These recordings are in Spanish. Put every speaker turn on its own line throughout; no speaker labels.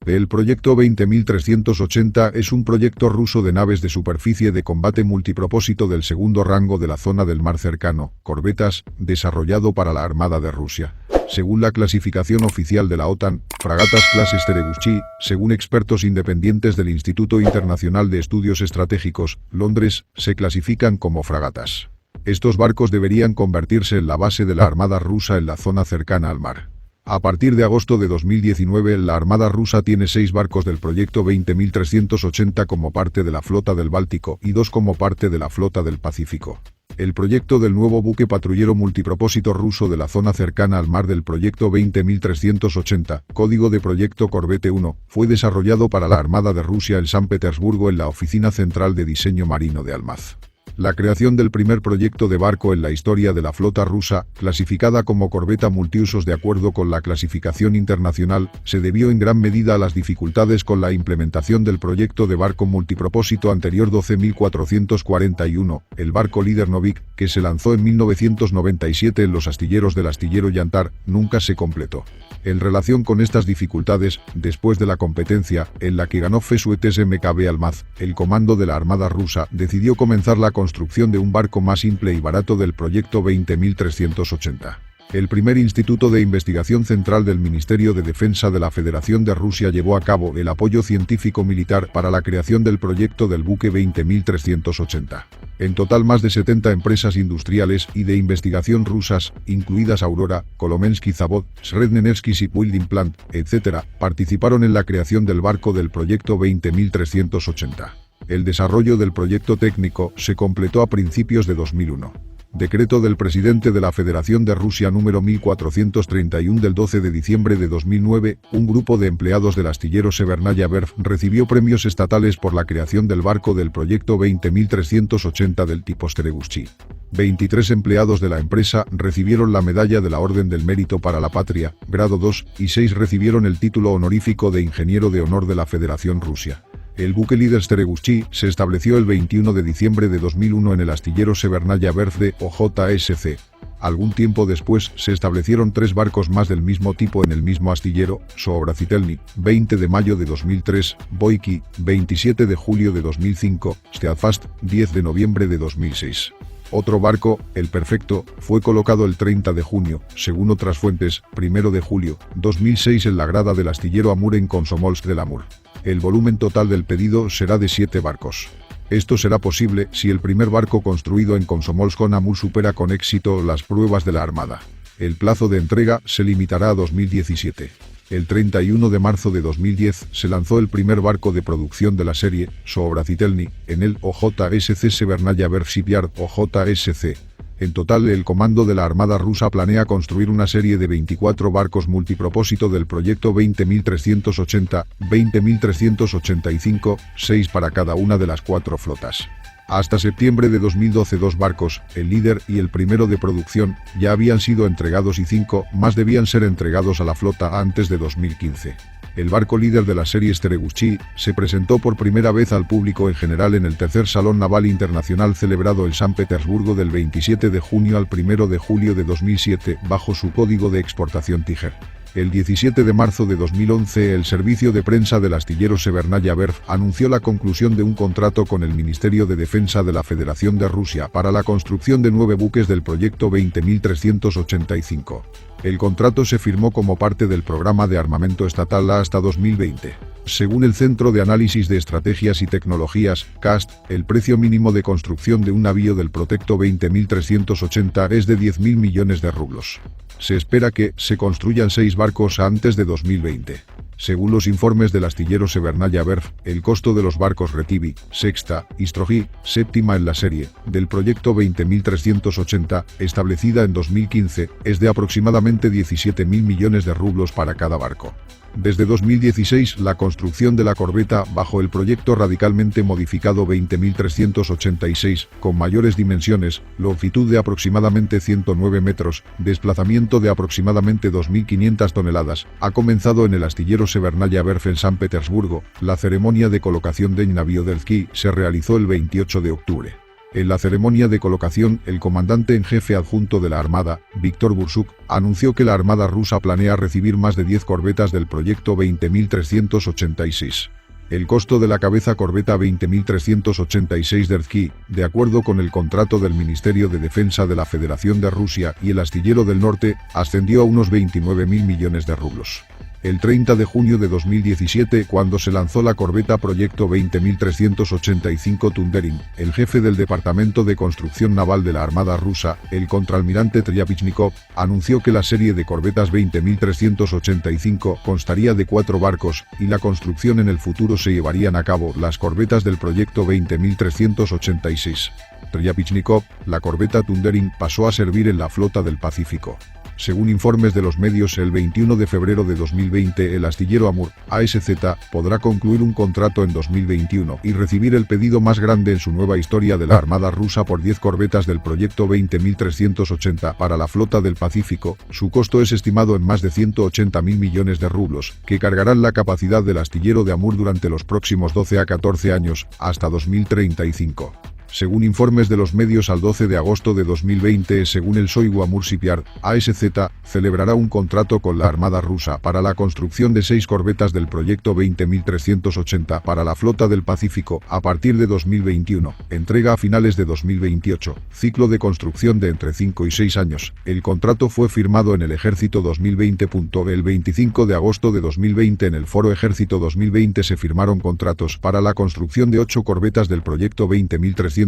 El proyecto 20380 es un proyecto ruso de naves de superficie de combate multipropósito del segundo rango de la zona del Mar Cercano, corbetas, desarrollado para la Armada de Rusia. Según la clasificación oficial de la OTAN, fragatas clase Stereguchi, según expertos independientes del Instituto Internacional de Estudios Estratégicos, Londres, se clasifican como fragatas. Estos barcos deberían convertirse en la base de la Armada rusa en la zona cercana al mar. A partir de agosto de 2019, la Armada rusa tiene 6 barcos del proyecto 20380 como parte de la flota del Báltico y 2 como parte de la flota del Pacífico. El proyecto del nuevo buque patrullero multipropósito ruso de la zona cercana al mar del proyecto 20380, código de proyecto Corvette 1, fue desarrollado para la Armada de Rusia en San Petersburgo en la Oficina Central de Diseño Marino de Almaz. La creación del primer proyecto de barco en la historia de la flota rusa, clasificada como corbeta multiusos de acuerdo con la clasificación internacional, se debió en gran medida a las dificultades con la implementación del proyecto de barco multipropósito anterior 12441, el barco líder Novik, que se lanzó en 1997 en los astilleros del astillero Yantar, nunca se completó. En relación con estas dificultades, después de la competencia, en la que ganó Fesuetes MKB Almaz, el comando de la Armada rusa decidió comenzar la construcción de un barco más simple y barato del proyecto 20380. El primer Instituto de Investigación Central del Ministerio de Defensa de la Federación de Rusia llevó a cabo el apoyo científico-militar para la creación del proyecto del buque 20380. En total, más de 70 empresas industriales y de investigación rusas, incluidas Aurora, Kolomensky-Zavod, Srednenevsky Shipbuilding Plant, etc., participaron en la creación del barco del proyecto 20380. El desarrollo del proyecto técnico se completó a principios de 2001. Decreto del presidente de la Federación de Rusia número 1431 del 12 de diciembre de 2009, un grupo de empleados del astillero Severnaya Verf recibió premios estatales por la creación del barco del proyecto 20380 del tipo Stereguchi. 23 empleados de la empresa recibieron la medalla de la Orden del Mérito para la Patria, grado 2, y 6 recibieron el título honorífico de Ingeniero de Honor de la Federación Rusia. El buque líder Stereguchi se estableció el 21 de diciembre de 2001 en el astillero Severnaya Verf de OJSC. Algún tiempo después se establecieron 3 barcos más del mismo tipo en el mismo astillero, Soobrazitelny, 20 de mayo de 2003, Boyki, 27 de julio de 2005, Steadfast, 10 de noviembre de 2006. Otro barco, el Perfecto, fue colocado el 30 de junio, según otras fuentes, 1 de julio, 2006 en la grada del astillero Amur en Komsomolsk del Amur. El volumen total del pedido será de 7 barcos. Esto será posible si el primer barco construido en Komsomolsk-on-Amur supera con éxito las pruebas de la Armada. El plazo de entrega se limitará a 2017. El 31 de marzo de 2010 se lanzó el primer barco de producción de la serie, Soobrazitelny, en el OJSC Severnaya Verf Shipyard OJSC. En total, el comando de la Armada rusa planea construir una serie de 24 barcos multipropósito del proyecto 20380, 20385, 6 para cada una de las 4 flotas. Hasta septiembre de 2012 2 barcos, el líder y el primero de producción, ya habían sido entregados y 5 más debían ser entregados a la flota antes de 2015. El barco líder de la serie Stereguchi se presentó por primera vez al público en general en el tercer Salón Naval Internacional celebrado en San Petersburgo del 27 de junio al 1 de julio de 2007 bajo su código de exportación Tiger. El 17 de marzo de 2011 el servicio de prensa del astillero Severnaya Verf anunció la conclusión de un contrato con el Ministerio de Defensa de la Federación de Rusia para la construcción de 9 buques del proyecto 20385. El contrato se firmó como parte del programa de armamento estatal hasta 2020. Según el Centro de Análisis de Estrategias y Tecnologías, CAST, el precio mínimo de construcción de un navío del proyecto 20380 es de 10.000 millones de rublos. Se espera que se construyan 6 barcos antes de 2020. Según los informes del astillero Severnaya Verf, el costo de los barcos Retivi, sexta, y Strogi, séptima en la serie, del proyecto 20380, establecida en 2015, es de aproximadamente 17.000 millones de rublos para cada barco. Desde 2016, la construcción de la corbeta bajo el proyecto radicalmente modificado 20386, con mayores dimensiones, longitud de aproximadamente 109 metros, desplazamiento de aproximadamente 2.500 toneladas, ha comenzado en el astillero Severnaya Verf en San Petersburgo. La ceremonia de colocación del navío del Ki se realizó el 28 de octubre. En la ceremonia de colocación, el comandante en jefe adjunto de la Armada, Víctor Bursuk, anunció que la Armada rusa planea recibir más de 10 corbetas del proyecto 20.386. El costo de la cabeza corbeta 20.386 Derzky, de acuerdo con el contrato del Ministerio de Defensa de la Federación de Rusia y el astillero del norte, ascendió a unos 29.000 millones de rublos. El 30 de junio de 2017, cuando se lanzó la corbeta Proyecto 20.385 Tunderin, el jefe del Departamento de Construcción Naval de la Armada rusa, el contraalmirante Tryapichnikov, anunció que la serie de corbetas 20.385 constaría de 4 barcos, y la construcción en el futuro se llevarían a cabo las corbetas del Proyecto 20.386. Tryapichnikov, la corbeta Tunderin pasó a servir en la Flota del Pacífico. Según informes de los medios, el 21 de febrero de 2020 el astillero Amur, ASZ, podrá concluir un contrato en 2021 y recibir el pedido más grande en su nueva historia de la Armada rusa por 10 corbetas del proyecto 20.380 para la Flota del Pacífico. Su costo es estimado en más de 180.000 millones de rublos, que cargarán la capacidad del astillero de Amur durante los próximos 12 a 14 años, hasta 2035. Según informes de los medios, al 12 de agosto de 2020, según el Shoigu Amur Shipyard, ASZ celebrará un contrato con la Armada rusa para la construcción de 6 corbetas del proyecto 20.380 para la Flota del Pacífico a partir de 2021, entrega a finales de 2028, ciclo de construcción de entre 5 y 6 años. El contrato fue firmado en el Ejército 2020. El 25 de agosto de 2020 en el Foro Ejército 2020 se firmaron contratos para la construcción de 8 corbetas del proyecto 20.380,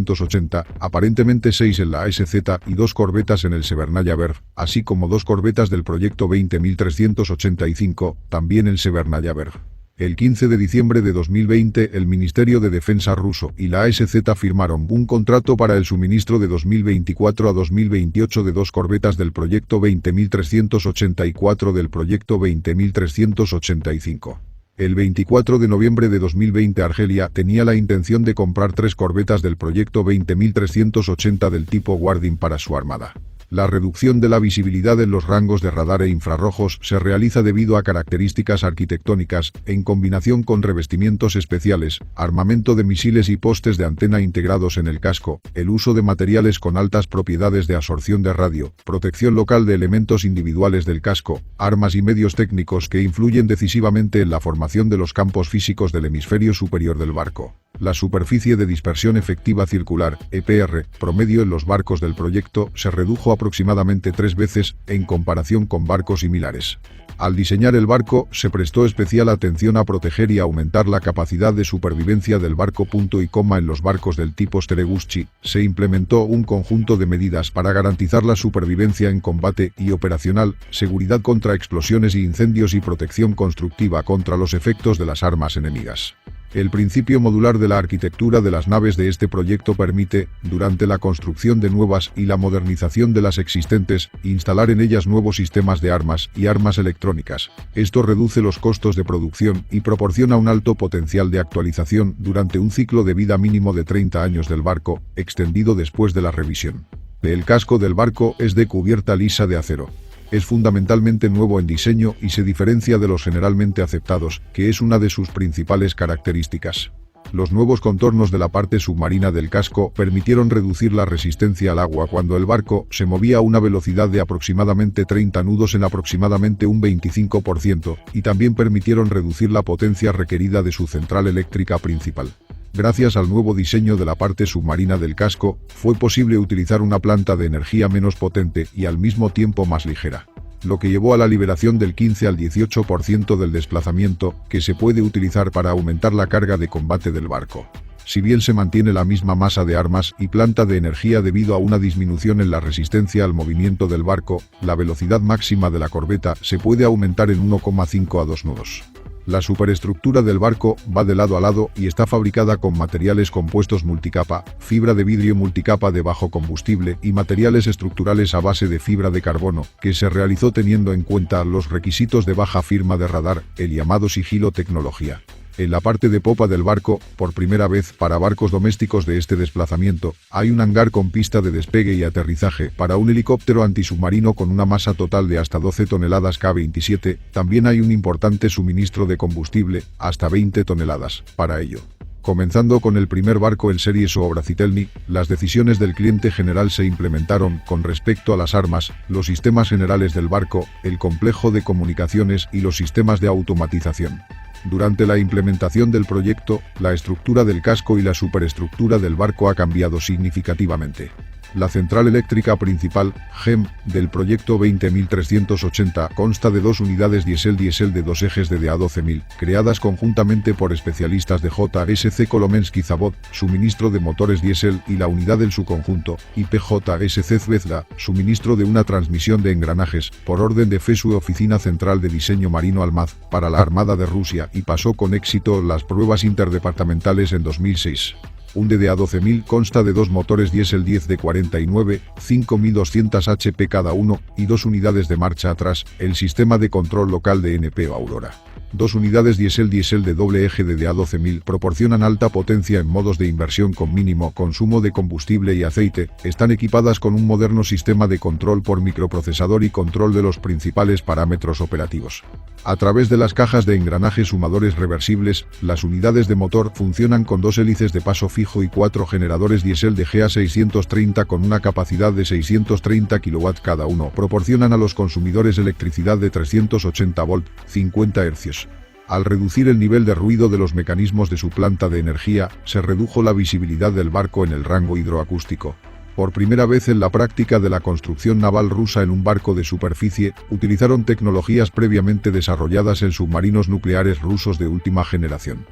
aparentemente 6 en la ASZ y 2 corbetas en el Severnaya Verv, así como 2 corbetas del proyecto 20.385, también en Severnaya Verv. El 15 de diciembre de 2020, el Ministerio de Defensa ruso y la ASZ firmaron un contrato para el suministro de 2024 a 2028 de 2 corbetas del proyecto 20.384 del proyecto 20.385. El 24 de noviembre de 2020 Argelia tenía la intención de comprar 3 corbetas del proyecto 20.380 del tipo Guardian para su armada. La reducción de la visibilidad en los rangos de radar e infrarrojos se realiza debido a características arquitectónicas, en combinación con revestimientos especiales, armamento de misiles y postes de antena integrados en el casco, el uso de materiales con altas propiedades de absorción de radio, protección local de elementos individuales del casco, armas y medios técnicos que influyen decisivamente en la formación de los campos físicos del hemisferio superior del barco. La superficie de dispersión efectiva circular, EPR, promedio en los barcos del proyecto se redujo aproximadamente 3 veces en comparación con barcos similares. Al diseñar el barco, se prestó especial atención a proteger y aumentar la capacidad de supervivencia del barco. En los barcos del tipo Stereguchi, se implementó un conjunto de medidas para garantizar la supervivencia en combate y operacional, seguridad contra explosiones y incendios y protección constructiva contra los efectos de las armas enemigas. El principio modular de la arquitectura de las naves de este proyecto permite, durante la construcción de nuevas y la modernización de las existentes, instalar en ellas nuevos sistemas de armas y armas electrónicas. Esto reduce los costos de producción y proporciona un alto potencial de actualización durante un ciclo de vida mínimo de 30 años del barco, extendido después de la revisión. El casco del barco es de cubierta lisa de acero. Es fundamentalmente nuevo en diseño y se diferencia de los generalmente aceptados, que es una de sus principales características. Los nuevos contornos de la parte submarina del casco permitieron reducir la resistencia al agua cuando el barco se movía a una velocidad de aproximadamente 30 nudos en aproximadamente un 25%, y también permitieron reducir la potencia requerida de su central eléctrica principal. Gracias al nuevo diseño de la parte submarina del casco, fue posible utilizar una planta de energía menos potente y al mismo tiempo más ligera, lo que llevó a la liberación del 15 al 18% del desplazamiento, que se puede utilizar para aumentar la carga de combate del barco. Si bien se mantiene la misma masa de armas y planta de energía debido a una disminución en la resistencia al movimiento del barco, la velocidad máxima de la corbeta se puede aumentar en 1,5 a 2 nudos. La superestructura del barco va de lado a lado y está fabricada con materiales compuestos multicapa, fibra de vidrio multicapa de bajo combustible y materiales estructurales a base de fibra de carbono, que se realizó teniendo en cuenta los requisitos de baja firma de radar, el llamado sigilo tecnología. En la parte de popa del barco, por primera vez para barcos domésticos de este desplazamiento, hay un hangar con pista de despegue y aterrizaje para un helicóptero antisubmarino con una masa total de hasta 12 toneladas K-27, también hay un importante suministro de combustible, hasta 20 toneladas, para ello. Comenzando con el primer barco en serie Sobracitelny, las decisiones del cliente general se implementaron con respecto a las armas, los sistemas generales del barco, el complejo de comunicaciones y los sistemas de automatización. Durante la implementación del proyecto, la estructura del casco y la superestructura del barco ha cambiado significativamente. La central eléctrica principal, GEM, del proyecto 20380 consta de dos unidades diésel de dos ejes de DA12000, creadas conjuntamente por especialistas de JSC Kolomensky-Zabod, suministro de motores diésel, y la unidad del subconjunto, IPJSC Zvezda, suministro de una transmisión de engranajes, por orden de FESU Oficina Central de Diseño Marino Almaz, para la Armada de Rusia, y pasó con éxito las pruebas interdepartamentales en 2006. Un DA12000 consta de dos motores diésel 10 de 49, 5200 HP cada uno, y dos unidades de marcha atrás, el sistema de control local de NP o Aurora. Dos unidades diésel de doble eje de DA12000 proporcionan alta potencia en modos de inversión con mínimo consumo de combustible y aceite, están equipadas con un moderno sistema de control por microprocesador y control de los principales parámetros operativos. A través de las cajas de engranajes sumadores reversibles, las unidades de motor funcionan con dos hélices de paso fijo y cuatro generadores diésel de GA630 con una capacidad de 630 kW cada uno. Proporcionan a los consumidores electricidad de 380 volt, 50 Hz. Al reducir el nivel de ruido de los mecanismos de su planta de energía, se redujo la visibilidad del barco en el rango hidroacústico. Por primera vez en la práctica de la construcción naval rusa en un barco de superficie, utilizaron tecnologías previamente desarrolladas en submarinos nucleares rusos de última generación.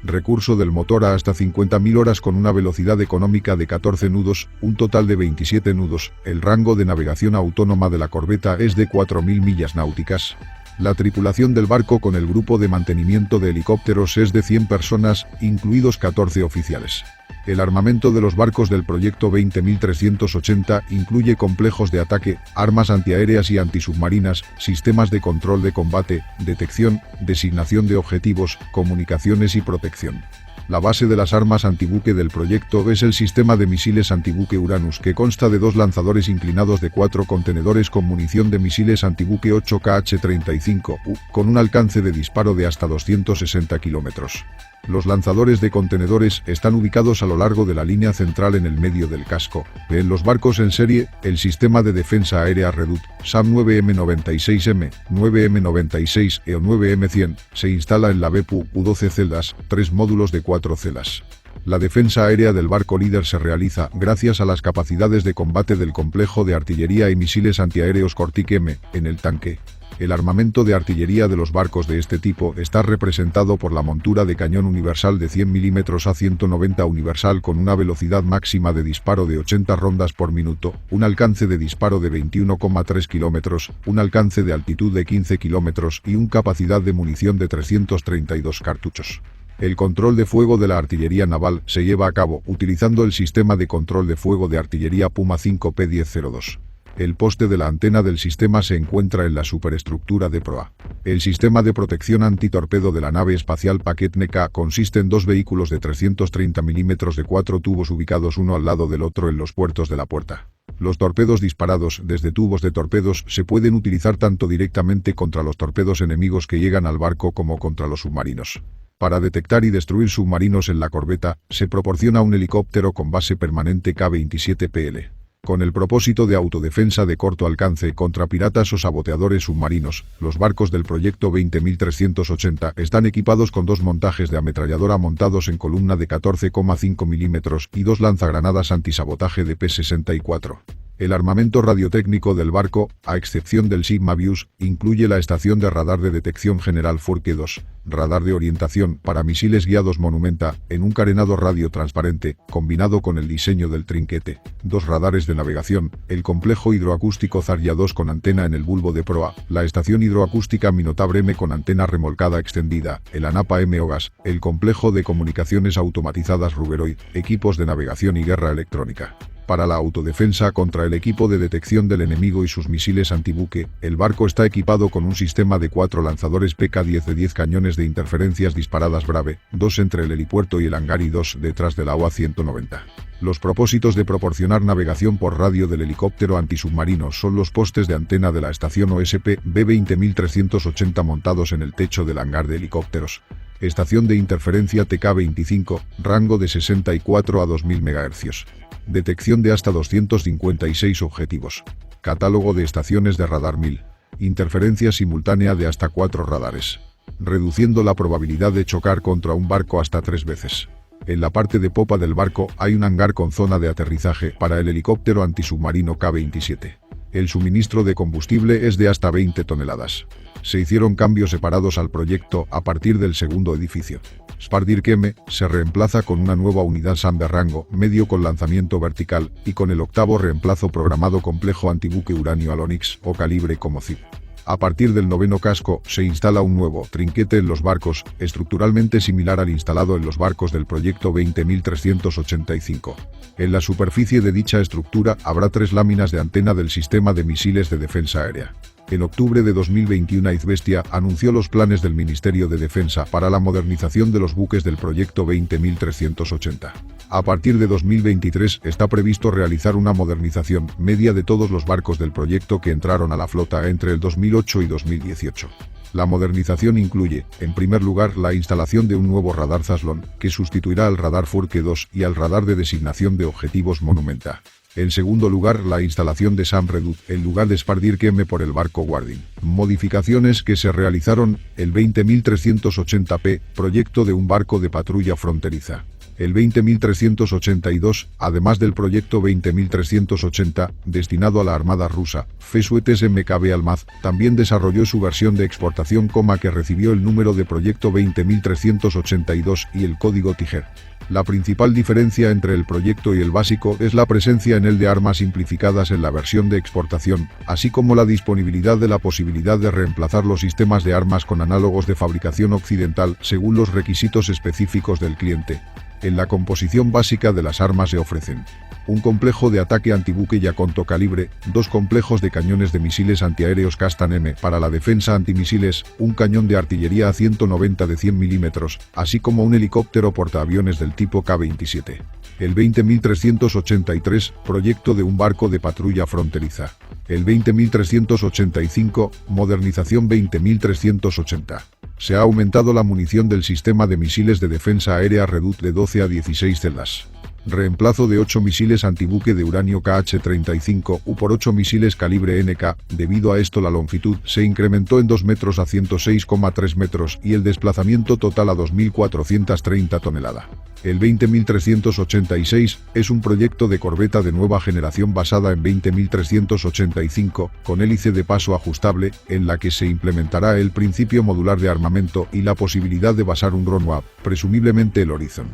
Recurso del motor a hasta 50.000 horas con una velocidad económica de 14 nudos, un total de 27 nudos. El rango de navegación autónoma de la corbeta es de 4.000 millas náuticas. La tripulación del barco con el grupo de mantenimiento de helicópteros es de 100 personas, incluidos 14 oficiales. El armamento de los barcos del proyecto 20380 incluye complejos de ataque, armas antiaéreas y antisubmarinas, sistemas de control de combate, detección, designación de objetivos, comunicaciones y protección. La base de las armas antibuque del proyecto es el sistema de misiles antibuque Uranus, que consta de dos lanzadores inclinados de 4 contenedores con munición de misiles antibuque 8KH-35U, con un alcance de disparo de hasta 260 kilómetros. Los lanzadores de contenedores están ubicados a lo largo de la línea central en el medio del casco. En los barcos en serie, el sistema de defensa aérea Redut, SAM 9M96M, 9M96E o 9M100, se instala en la BEPU U12 celdas, 3 módulos de 4 celdas. La defensa aérea del barco líder se realiza gracias a las capacidades de combate del complejo de artillería y misiles antiaéreos Cortic M, en el tanque. El armamento de artillería de los barcos de este tipo está representado por la montura de cañón universal de 100 mm a 190 universal con una velocidad máxima de disparo de 80 rondas por minuto, un alcance de disparo de 21,3 km, un alcance de altitud de 15 km y una capacidad de munición de 332 cartuchos. El control de fuego de la artillería naval se lleva a cabo utilizando el sistema de control de fuego de artillería Puma 5P1002. El poste de la antena del sistema se encuentra en la superestructura de proa. El sistema de protección antitorpedo de la nave espacial Paketneka consiste en dos vehículos de 330 mm de 4 tubos ubicados uno al lado del otro en los puertos de la puerta. Los torpedos disparados desde tubos de torpedos se pueden utilizar tanto directamente contra los torpedos enemigos que llegan al barco como contra los submarinos. Para detectar y destruir submarinos en la corbeta, se proporciona un helicóptero con base permanente K-27PL. Con el propósito de autodefensa de corto alcance contra piratas o saboteadores submarinos, los barcos del proyecto 20380 están equipados con dos montajes de ametralladora montados en columna de 14,5 mm y dos lanzagranadas antisabotaje de P-64. El armamento radiotécnico del barco, a excepción del Sigma Views, incluye la estación de radar de detección general Furke 2, radar de orientación para misiles guiados Monumenta, en un carenado radio transparente, combinado con el diseño del trinquete, dos radares de navegación, el complejo hidroacústico Zarya 2 con antena en el bulbo de proa, la estación hidroacústica Minotaur M con antena remolcada extendida, el ANAPA M OGAS, el complejo de comunicaciones automatizadas Ruberoid, equipos de navegación y guerra electrónica. Para la autodefensa contra el equipo de detección del enemigo y sus misiles antibuque, el barco está equipado con un sistema de 4 lanzadores PK-10 de 10 cañones de interferencias disparadas Brave, 2 entre el helipuerto y el hangar y 2 detrás de la OA-190. Los propósitos de proporcionar navegación por radio del helicóptero antisubmarino son los postes de antena de la estación OSP B20380 montados en el techo del hangar de helicópteros. Estación de interferencia TK-25, rango de 64 a 2000 MHz. Detección de hasta 256 objetivos. Catálogo de estaciones de radar 1000. Interferencia simultánea de hasta 4 radares, reduciendo la probabilidad de chocar contra un barco hasta 3 veces. En la parte de popa del barco hay un hangar con zona de aterrizaje para el helicóptero antisubmarino K-27. El suministro de combustible es de hasta 20 toneladas. Se hicieron cambios separados al proyecto a partir del segundo edificio. Spardirk M se reemplaza con una nueva unidad SAM de rango medio con lanzamiento vertical y con el octavo reemplazo programado complejo antibuque uranio Alonix o calibre como CIP. A partir del noveno casco se instala un nuevo trinquete en los barcos, estructuralmente similar al instalado en los barcos del proyecto 20385. En la superficie de dicha estructura habrá 3 láminas de antena del sistema de misiles de defensa aérea. En octubre de 2021 Izvestia anunció los planes del Ministerio de Defensa para la modernización de los buques del proyecto 20380. A partir de 2023 está previsto realizar una modernización media de todos los barcos del proyecto que entraron a la flota entre el 2008 y 2018. La modernización incluye, en primer lugar, la instalación de un nuevo radar Zaslon, que sustituirá al radar Furke 2 y al radar de designación de objetivos Monumenta. En segundo lugar, la instalación de SAM Redut en lugar de Spardirk M por el barco Guardian. Modificaciones que se realizaron: el 20380P, proyecto de un barco de patrulla fronteriza. El 20382, además del proyecto 20380, destinado a la Armada rusa, Fesuetes MKB Almaz, también desarrolló su versión de exportación, que recibió el número de proyecto 20382 y el código Tiger. La principal diferencia entre el proyecto y el básico es la presencia en él de armas simplificadas en la versión de exportación, así como la disponibilidad de la posibilidad de reemplazar los sistemas de armas con análogos de fabricación occidental según los requisitos específicos del cliente. En la composición básica de las armas se ofrecen: un complejo de ataque antibuque Yaconto calibre, 2 complejos de cañones de misiles antiaéreos Castan M para la defensa antimisiles, un cañón de artillería A190 de 100 mm, así como un helicóptero portaaviones del tipo K-27. El 20383, proyecto de un barco de patrulla fronteriza. El 20385, modernización 20380. Se ha aumentado la munición del sistema de misiles de defensa aérea Redut de 12 a 16 celdas. Reemplazo de 8 misiles antibuque de uranio KH-35U por 8 misiles calibre NK. Debido a esto la longitud se incrementó en 2 metros a 106,3 metros y el desplazamiento total a 2430 toneladas. El 20386 es un proyecto de corbeta de nueva generación basada en 20385, con hélice de paso ajustable, en la que se implementará el principio modular de armamento y la posibilidad de basar un dron WAP, presumiblemente el Horizon.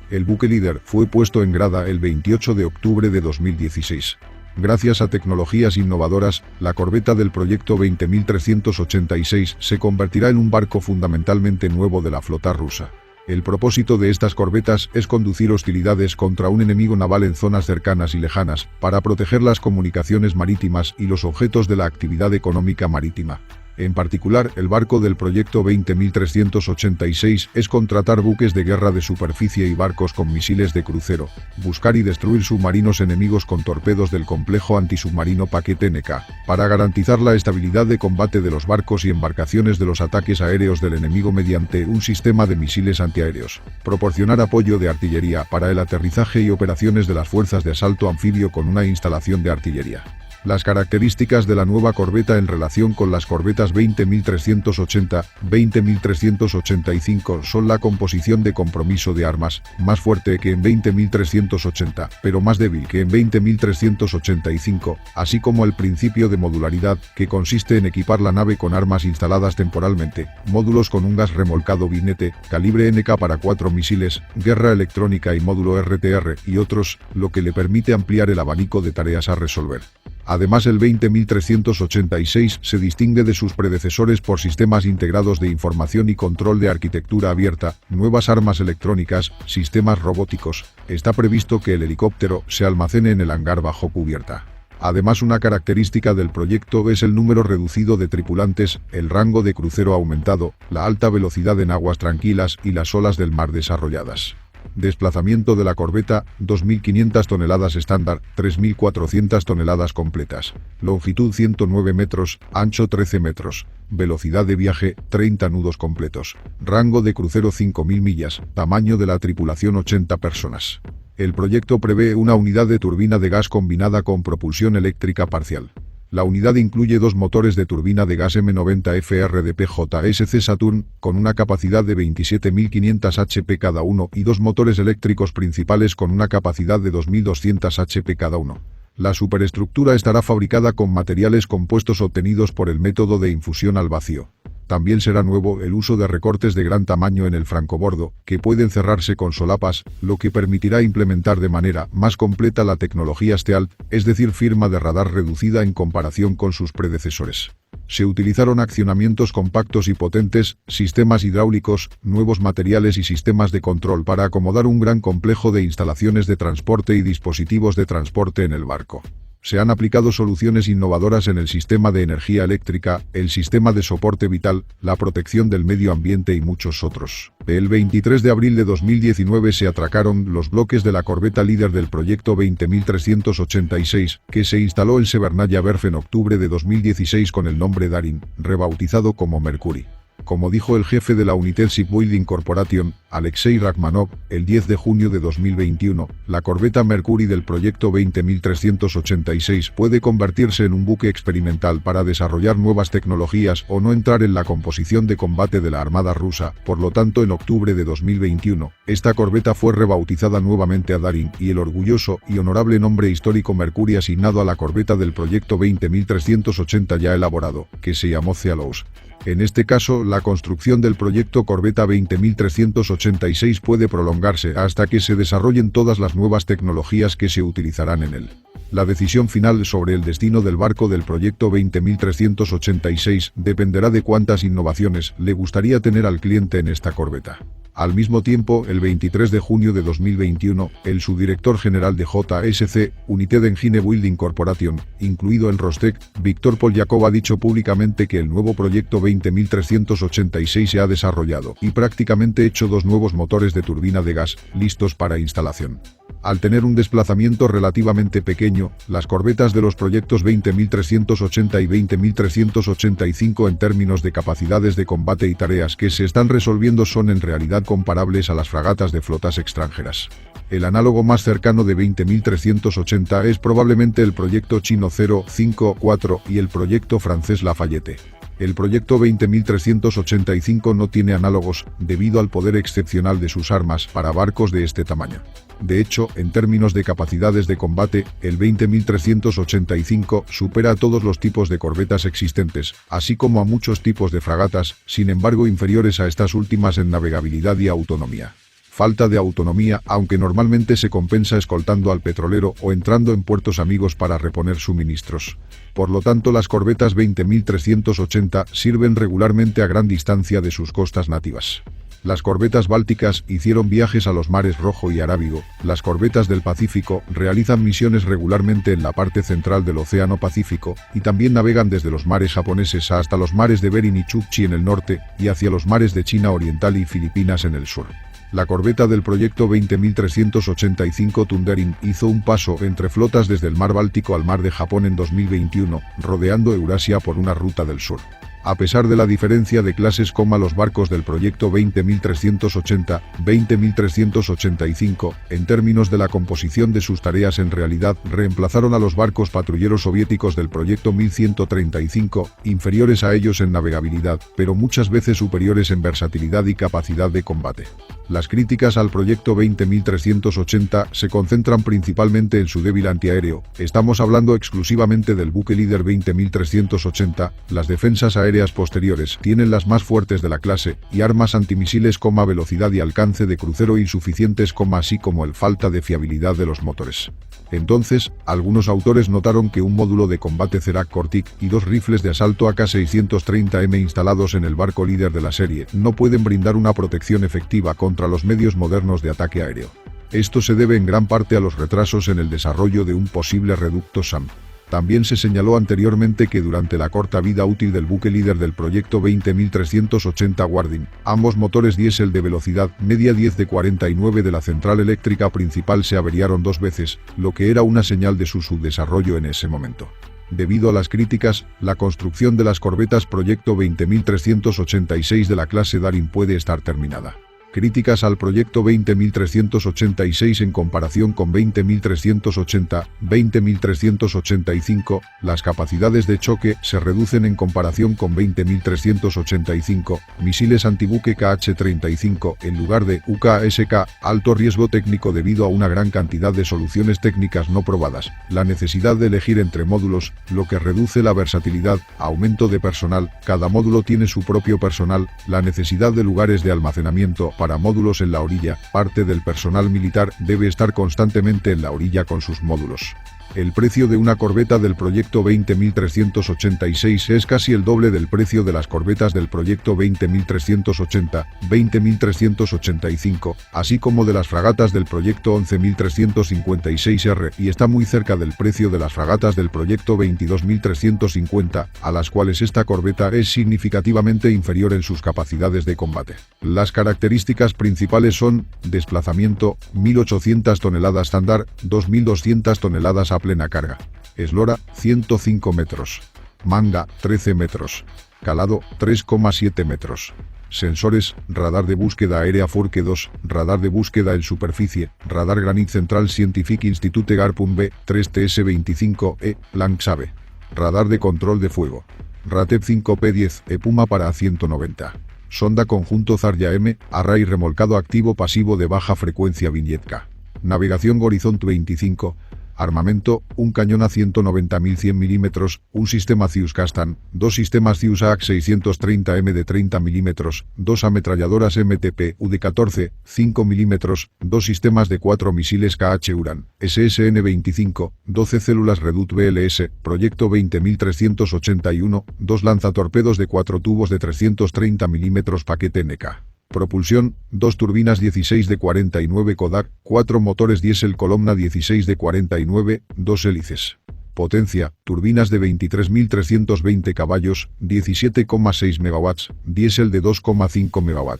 El buque líder fue puesto en grada el 28 de octubre de 2016. Gracias a tecnologías innovadoras, la corbeta del proyecto 20386 se convertirá en un barco fundamentalmente nuevo de la flota rusa. El propósito de estas corbetas es conducir hostilidades contra un enemigo naval en zonas cercanas y lejanas, para proteger las comunicaciones marítimas y los objetos de la actividad económica marítima. En particular, el barco del proyecto 20386 es contratar buques de guerra de superficie y barcos con misiles de crucero, buscar y destruir submarinos enemigos con torpedos del complejo antisubmarino paquete NK, para garantizar la estabilidad de combate de los barcos y embarcaciones de los ataques aéreos del enemigo mediante un sistema de misiles antiaéreos, proporcionar apoyo de artillería para el aterrizaje y operaciones de las fuerzas de asalto anfibio con una instalación de artillería. Las características de la nueva corbeta en relación con las corbetas 20380, 20385 son la composición de compromiso de armas, más fuerte que en 20380, pero más débil que en 20385, así como el principio de modularidad, que consiste en equipar la nave con armas instaladas temporalmente, módulos con un gas remolcado binete, calibre NK para 4 misiles, guerra electrónica y módulo RTR y otros, lo que le permite ampliar el abanico de tareas a resolver. Además, el 20386 se distingue de sus predecesores por sistemas integrados de información y control de arquitectura abierta, nuevas armas electrónicas, sistemas robóticos. Está previsto que el helicóptero se almacene en el hangar bajo cubierta. Además, una característica del proyecto es el número reducido de tripulantes, el rango de crucero aumentado, la alta velocidad en aguas tranquilas y las olas del mar desarrolladas. Desplazamiento de la corbeta, 2.500 toneladas estándar, 3.400 toneladas completas. Longitud 109 metros, ancho 13 metros. Velocidad de viaje, 30 nudos completos. Rango de crucero 5.000 millas. Tamaño de la tripulación 80 personas. El proyecto prevé una unidad de turbina de gas combinada con propulsión eléctrica parcial. La unidad incluye dos motores de turbina de gas M90 FRDP JSC Saturn, con una capacidad de 27.500 HP cada uno y dos motores eléctricos principales con una capacidad de 2.200 HP cada uno. La superestructura estará fabricada con materiales compuestos obtenidos por el método de infusión al vacío. También será nuevo el uso de recortes de gran tamaño en el francobordo, que pueden cerrarse con solapas, lo que permitirá implementar de manera más completa la tecnología STEALTH, es decir, firma de radar reducida en comparación con sus predecesores. Se utilizaron accionamientos compactos y potentes, sistemas hidráulicos, nuevos materiales y sistemas de control para acomodar un gran complejo de instalaciones de transporte y dispositivos de transporte en el barco. Se han aplicado soluciones innovadoras en el sistema de energía eléctrica, el sistema de soporte vital, la protección del medio ambiente y muchos otros. El 23 de abril de 2019 se atracaron los bloques de la corbeta líder del proyecto 20.386, que se instaló en Severnaya Berth en octubre de 2016 con el nombre Daring, rebautizado como Mercury. Como dijo el jefe de la United Shipbuilding Corporation, Alexei Rachmanov, el 10 de junio de 2021, la corbeta Mercury del proyecto 20.386 puede convertirse en un buque experimental para desarrollar nuevas tecnologías o no entrar en la composición de combate de la Armada rusa. Por lo tanto, en octubre de 2021, esta corbeta fue rebautizada nuevamente a Daring y el orgulloso y honorable nombre histórico Mercury asignado a la corbeta del proyecto 20.380 ya elaborado, que se llamó Cealous. En este caso, la construcción del proyecto Corbeta 20.386 puede prolongarse hasta que se desarrollen todas las nuevas tecnologías que se utilizarán en él. La decisión final sobre el destino del barco del proyecto 20.386 dependerá de cuántas innovaciones le gustaría tener al cliente en esta corbeta. Al mismo tiempo, el 23 de junio de 2021, el subdirector general de JSC, United Engine Building Corporation, incluido en Rostec, Víctor Polyakov ha dicho públicamente que el nuevo proyecto 20.386 se ha desarrollado y prácticamente hecho dos nuevos motores de turbina de gas, listos para instalación. Al tener un desplazamiento relativamente pequeño, las corbetas de los proyectos 20.380 y 20.385 en términos de capacidades de combate y tareas que se están resolviendo son en realidad comparables a las fragatas de flotas extranjeras. El análogo más cercano de 20.380 es probablemente el proyecto chino 054 y el proyecto francés Lafayette. El proyecto 20.385 no tiene análogos, debido al poder excepcional de sus armas para barcos de este tamaño. De hecho, en términos de capacidades de combate, el 20.385 supera a todos los tipos de corbetas existentes, así como a muchos tipos de fragatas, sin embargo inferiores a estas últimas en navegabilidad y autonomía. Falta de autonomía, aunque normalmente se compensa escoltando al petrolero o entrando en puertos amigos para reponer suministros. Por lo tanto, las corbetas 20.380 sirven regularmente a gran distancia de sus costas nativas. Las corbetas bálticas hicieron viajes a los mares Rojo y Arábigo. Las corbetas del Pacífico realizan misiones regularmente en la parte central del Océano Pacífico y también navegan desde los mares japoneses hasta los mares de Bering y Chukchi en el norte y hacia los mares de China Oriental y Filipinas en el sur. La corbeta del proyecto 20.385 Thundering hizo un paso entre flotas desde el mar Báltico al mar de Japón en 2021, rodeando Eurasia por una ruta del sur. A pesar de la diferencia de clases como los barcos del proyecto 20.380, 20.385, en términos de la composición de sus tareas en realidad reemplazaron a los barcos patrulleros soviéticos del proyecto 1135, inferiores a ellos en navegabilidad, pero muchas veces superiores en versatilidad y capacidad de combate. Las críticas al proyecto 20.380 se concentran principalmente en su débil antiaéreo. Estamos hablando exclusivamente del buque líder 20.380, las defensas aéreas posteriores tienen las más fuertes de la clase, y armas antimisiles como velocidad y alcance de crucero insuficientes así como el falta de fiabilidad de los motores. Entonces, algunos autores notaron que un módulo de combate Cerac Cortic y dos rifles de asalto AK-630M instalados en el barco líder de la serie no pueden brindar una protección efectiva contra los medios modernos de ataque aéreo. Esto se debe en gran parte a los retrasos en el desarrollo de un posible reducto SAM. También se señaló anteriormente que durante la corta vida útil del buque líder del proyecto 20380 Guardian, ambos motores diésel de velocidad media 10 de 49 de la central eléctrica principal se averiaron 2 veces, lo que era una señal de su subdesarrollo en ese momento. Debido a las críticas, la construcción de las corbetas Proyecto 20386 de la clase Daring puede estar terminada. Críticas al proyecto 20386 en comparación con 20380, 20385, las capacidades de choque se reducen en comparación con 20385, misiles antibuque KH-35 en lugar de UKSK, alto riesgo técnico debido a una gran cantidad de soluciones técnicas no probadas, la necesidad de elegir entre módulos, lo que reduce la versatilidad, aumento de personal, cada módulo tiene su propio personal, la necesidad de lugares de almacenamiento, para módulos en la orilla, parte del personal militar debe estar constantemente en la orilla con sus módulos. El precio de una corbeta del proyecto 20386 es casi el doble del precio de las corbetas del proyecto 20380, 20385, así como de las fragatas del proyecto 11356R y está muy cerca del precio de las fragatas del proyecto 22350, a las cuales esta corbeta es significativamente inferior en sus capacidades de combate. Las características principales son: desplazamiento, 1800 toneladas estándar, 2200 toneladas a plena carga. Eslora, 105 metros. Manga, 13 metros. Calado, 3,7 metros. Sensores: radar de búsqueda aérea Forke 2, radar de búsqueda en superficie, radar Granit Central Scientific Institute Garpun-B, 3TS25E, Lanxave. Radar de control de fuego. Ratep 5P10, Puma para A190. Sonda conjunto Zarya M, array remolcado activo pasivo de baja frecuencia Vignetka. Navegación Horizont 25. Armamento: un cañón a 190.100 mm, un sistema Zeus Kastan, dos sistemas Zeus AX630M de 30 mm, dos ametralladoras MTP UD14, 5 mm, dos sistemas de 4 misiles KH Uran, SSN-25, 12 células Redut BLS, Proyecto 20381, dos lanzatorpedos de 4 tubos de 330 mm paquete NK. Propulsión: 2 turbinas 16 de 49 Kodak, 4 motores diésel columna 16 de 49, 2 hélices. Potencia: turbinas de 23.320 caballos, 17,6 MW, diésel de 2,5 MW.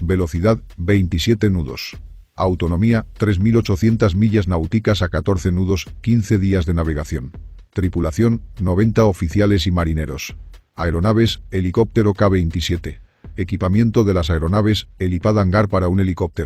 Velocidad: 27 nudos. Autonomía: 3.800 millas náuticas a 14 nudos, 15 días de navegación. Tripulación: 90 oficiales y marineros. Aeronaves: helicóptero K-27. Equipamiento de las aeronaves: helipad hangar para un helicóptero.